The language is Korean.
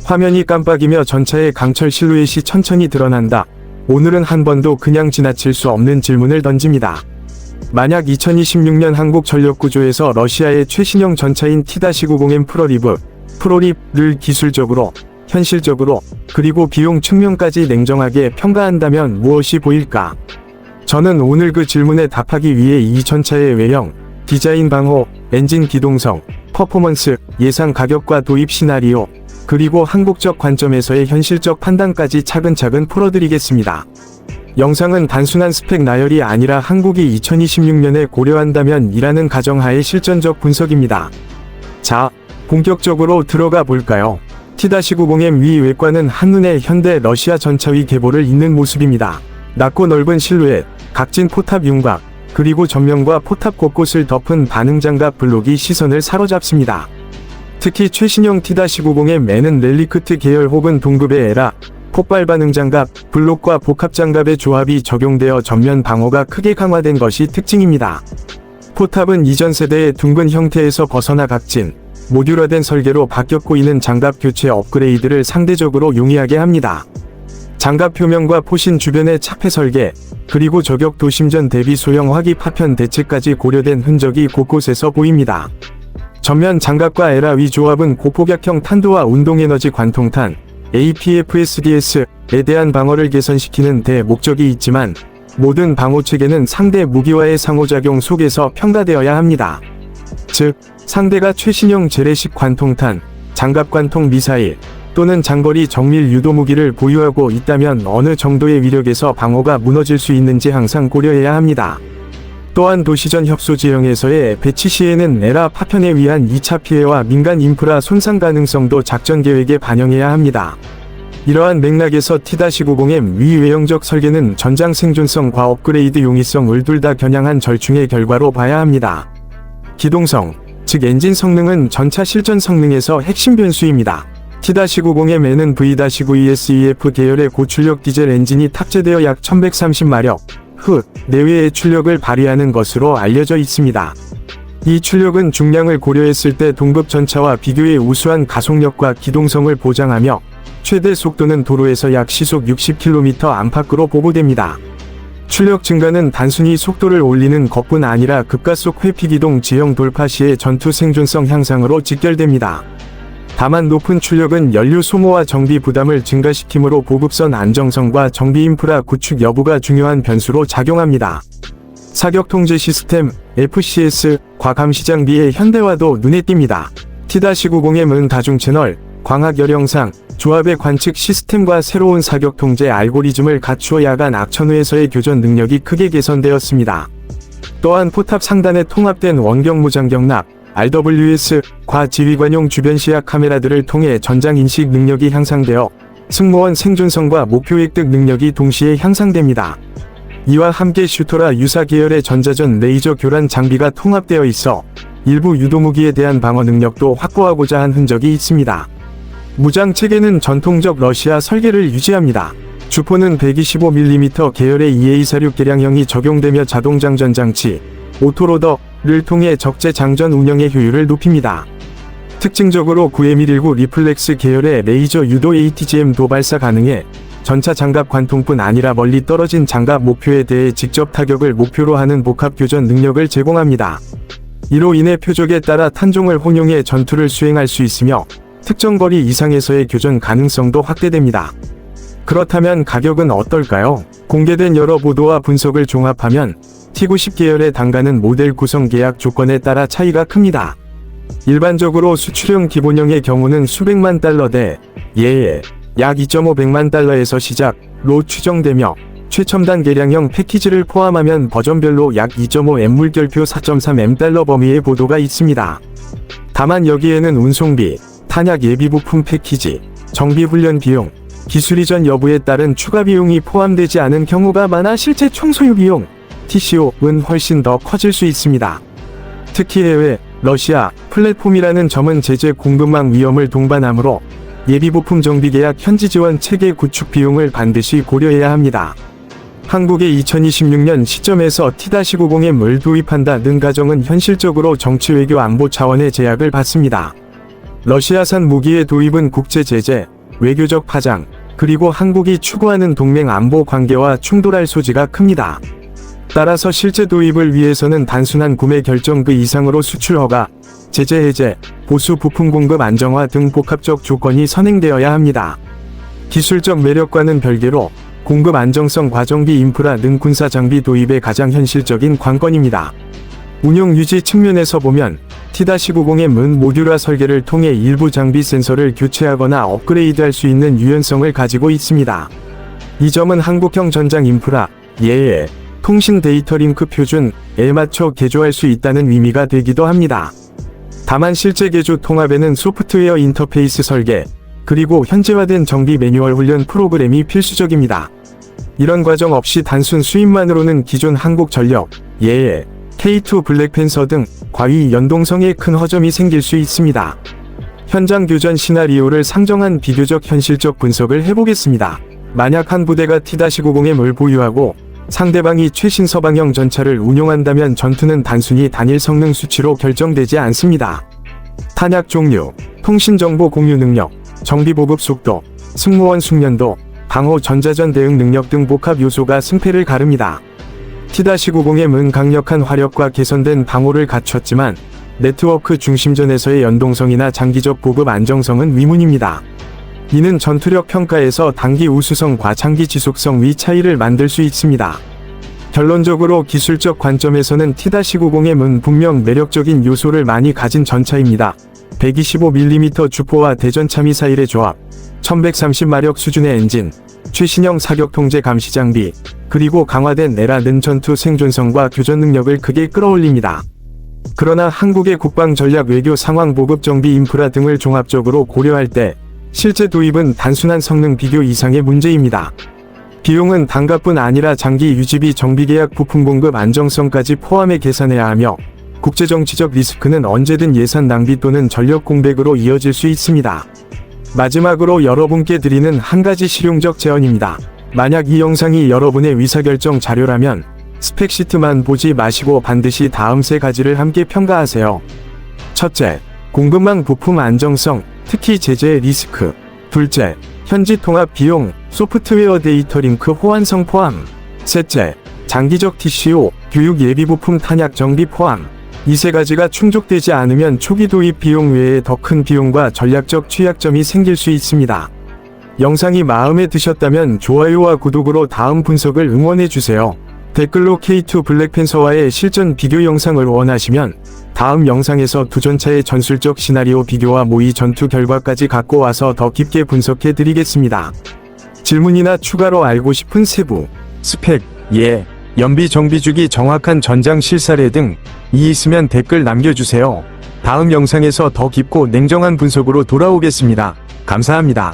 화면이 깜빡이며 전차의 강철 실루엣이 천천히 드러난다. 오늘은 한 번도 그냥 지나칠 수 없는 질문을 던집니다. 만약 2026년 한국전력구조에서 러시아의 최신형 전차인 T-90M 프로립을 기술적으로, 현실적으로, 그리고 비용 측면까지 냉정하게 평가한다면 무엇이 보일까? 저는 오늘 그 질문에 답하기 위해 이 전차의 외형, 디자인 방호, 엔진 기동성, 퍼포먼스, 예상 가격과 도입 시나리오, 그리고 한국적 관점에서의 현실적 판단까지 차근차근 풀어드리겠습니다. 영상은 단순한 스펙 나열이 아니라 한국이 2026년에 고려한다면 이라는 가정하에 실전적 분석입니다. 자, 본격적으로 들어가 볼까요? T-90M 위 외관은 한눈에 현대 러시아 전차위 계보를 잇는 모습입니다. 낮고 넓은 실루엣, 각진 포탑 윤곽, 그리고 전면과 포탑 곳곳을 덮은 반응장갑 블록이 시선을 사로잡습니다. 특히 최신형 T-90M에는 렐리크트 계열 혹은 동급의 에라, 폭발 반응장갑, 블록과 복합장갑의 조합이 적용되어 전면 방어가 크게 강화된 것이 특징입니다. 포탑은 이전 세대의 둥근 형태에서 벗어나 각진, 모듈화된 설계로 바뀌었고 이는 장갑 교체 업그레이드를 상대적으로 용이하게 합니다. 장갑 표면과 포신 주변의 차폐 설계, 그리고 저격 도심전 대비 소형 화기 파편 대체까지 고려된 흔적이 곳곳에서 보입니다. 전면 장갑과 에라 위 조합은 고폭약형 탄도와 운동에너지 관통탄, APFSDS에 대한 방어를 개선시키는 대 목적이 있지만, 모든 방호체계는 상대 무기와의 상호작용 속에서 평가되어야 합니다. 즉, 상대가 최신형 재래식 관통탄, 장갑 관통 미사일, 또는 장거리 정밀 유도 무기를 보유하고 있다면 어느 정도의 위력에서 방어가 무너질 수 있는지 항상 고려해야 합니다. 또한 도시전 협소 지형에서의 배치 시에는 에라 파편에 의한 2차 피해와 민간 인프라 손상 가능성도 작전 계획에 반영해야 합니다. 이러한 맥락에서 T-90M 위 외형적 설계는 전장 생존성과 업그레이드 용이성을 둘 다 겨냥한 절충의 결과로 봐야 합니다. 기동성, 즉 엔진 성능은 전차 실전 성능에서 핵심 변수입니다. T-90M에는 V-9ESEF 계열의 고출력 디젤 엔진이 탑재되어 약 1130마력 내외의 출력을 발휘하는 것으로 알려져 있습니다. 이 출력은 중량을 고려했을 때 동급 전차와 비교해 우수한 가속력과 기동성을 보장하며 최대 속도는 도로에서 약 시속 60km 안팎으로 보고됩니다. 출력 증가는 단순히 속도를 올리는 것뿐 아니라 급가속 회피기동 지형 돌파 시의 전투 생존성 향상으로 직결됩니다. 다만 높은 출력은 연료 소모와 정비 부담을 증가시키므로 보급선 안정성과 정비 인프라 구축 여부가 중요한 변수로 작용합니다. 사격 통제 시스템 FCS과 감시 장비의 현대화도 눈에 띕니다. T-90M은 다중 채널, 광학 열영상, 조합의 관측 시스템과 새로운 사격 통제 알고리즘을 갖추어 야간 악천후에서의 교전 능력이 크게 개선되었습니다. 또한 포탑 상단에 통합된 원격 무장경납 RWS과 지휘관용 주변 시야 카메라들을 통해 전장 인식 능력이 향상되어 승무원 생존성과 목표 획득 능력이 동시에 향상됩니다. 이와 함께 슈토라 유사 계열의 전자전 레이저 교란 장비가 통합되어 있어 일부 유도무기에 대한 방어 능력도 확보하고자 한 흔적이 있습니다. 무장 체계는 전통적 러시아 설계를 유지합니다. 주포는 125mm 계열의 EA-46 개량형이 적용되며 자동장전 장치, 오토로더를 통해 적재 장전 운영의 효율을 높입니다. 특징적으로 9M119 리플렉스 계열의 레이저 유도 ATGM도 발사 가능해 전차 장갑 관통뿐 아니라 멀리 떨어진 장갑 목표에 대해 직접 타격을 목표로 하는 복합 교전 능력을 제공합니다. 이로 인해 표적에 따라 탄종을 혼용해 전투를 수행할 수 있으며 특정 거리 이상에서의 교전 가능성도 확대됩니다. 그렇다면 가격은 어떨까요? 공개된 여러 보도와 분석을 종합하면 T-90 계열의 단가는 모델 구성 계약 조건에 따라 차이가 큽니다. 일반적으로 수출형 기본형의 경우는 수백만 달러대 약 2.5백만 달러에서 시작로 추정되며 최첨단 개량형 패키지를 포함하면 버전별로 약 2.5M 물결표 4.3M 달러 범위의 보도가 있습니다. 다만 여기에는 운송비, 탄약 예비 부품 패키지, 정비 훈련 비용, 기술 이전 여부에 따른 추가 비용이 포함되지 않은 경우가 많아 실제 총 소유 비용, TCO는 훨씬 더 커질 수 있습니다. 특히 해외, 러시아, 플랫폼이라는 점은 제재 공급망 위험을 동반하므로 예비부품 정비 계약 현지 지원 체계 구축 비용을 반드시 고려해야 합니다. 한국의 2026년 시점에서 T-90M을 도입한다는 가정은 현실적으로 정치 외교 안보 차원의 제약을 받습니다. 러시아산 무기의 도입은 국제 제재, 외교적 파장, 그리고 한국이 추구하는 동맹 안보 관계와 충돌할 소지가 큽니다. 따라서 실제 도입을 위해서는 단순한 구매 결정 그 이상으로 수출 허가, 제재 해제, 보수 부품 공급 안정화 등 복합적 조건이 선행되어야 합니다. 기술적 매력과는 별개로 공급 안정성 과정비 인프라 등 군사 장비 도입의 가장 현실적인 관건입니다. 운용 유지 측면에서 보면 T-90의 문 모듈화 설계를 통해 일부 장비 센서를 교체하거나 업그레이드할 수 있는 유연성을 가지고 있습니다. 이 점은 한국형 전장 인프라, 예에 통신 데이터 링크 표준에 맞춰 개조할 수 있다는 의미가 되기도 합니다. 다만 실제 개조 통합에는 소프트웨어 인터페이스 설계, 그리고 현재화된 정비 매뉴얼 훈련 프로그램이 필수적입니다. 이런 과정 없이 단순 수입만으로는 기존 한국전력, 예에 K2 블랙팬서 등 과위 연동성에 큰 허점이 생길 수 있습니다. 현장 교전 시나리오를 상정한 비교적 현실적 분석을 해보겠습니다. 만약 한 부대가 T-90M을 보유하고 상대방이 최신 서방형 전차를 운용한다면 전투는 단순히 단일 성능 수치로 결정되지 않습니다. 탄약 종류, 통신정보 공유 능력, 정비 보급 속도, 승무원 숙련도, 방호 전자전 대응 능력 등 복합 요소가 승패를 가릅니다. T-90M은 강력한 화력과 개선된 방호를 갖췄지만 네트워크 중심전에서의 연동성이나 장기적 보급 안정성은 위문입니다. 이는 전투력 평가에서 단기 우수성과 장기 지속성 위 차이를 만들 수 있습니다. 결론적으로 기술적 관점에서는 T-90M은 분명 매력적인 요소를 많이 가진 전차입니다. 125mm 주포와 대전차 미사일의 조합, 1130마력 수준의 엔진, 최신형 사격 통제 감시 장비, 그리고 강화된 내라는 전투 생존성과 교전 능력을 크게 끌어올립니다. 그러나 한국의 국방 전략 외교 상황 보급 정비 인프라 등을 종합적으로 고려할 때 실제 도입은 단순한 성능 비교 이상의 문제입니다. 비용은 단가뿐 아니라 장기 유지비 정비계약 부품 공급 안정성까지 포함해 계산해야 하며 국제정치적 리스크는 언제든 예산 낭비 또는 전력 공백으로 이어질 수 있습니다. 마지막으로 여러분께 드리는 한 가지 실용적 제언입니다. 만약 이 영상이 여러분의 의사결정 자료라면 스펙시트만 보지 마시고 반드시 다음 세 가지를 함께 평가하세요. 첫째, 공급망 부품 안정성, 특히 제재 리스크. 둘째, 현지 통합 비용, 소프트웨어 데이터 링크 호환성 포함. 셋째, 장기적 TCO, 교육 예비 부품 탄약 정비 포함. 이 세 가지가 충족되지 않으면 초기 도입 비용 외에 더 큰 비용과 전략적 취약점이 생길 수 있습니다. 영상이 마음에 드셨다면 좋아요와 구독으로 다음 분석을 응원해주세요. 댓글로 K2 블랙팬서와의 실전 비교 영상을 원하시면 다음 영상에서 두 전차의 전술적 시나리오 비교와 모의 전투 결과까지 갖고 와서 더 깊게 분석해 드리겠습니다. 질문이나 추가로 알고 싶은 세부, 스펙, 연비 정비 주기 정확한 전장 실사례 등 있으면 댓글 남겨주세요. 다음 영상에서 더 깊고 냉정한 분석으로 돌아오겠습니다. 감사합니다.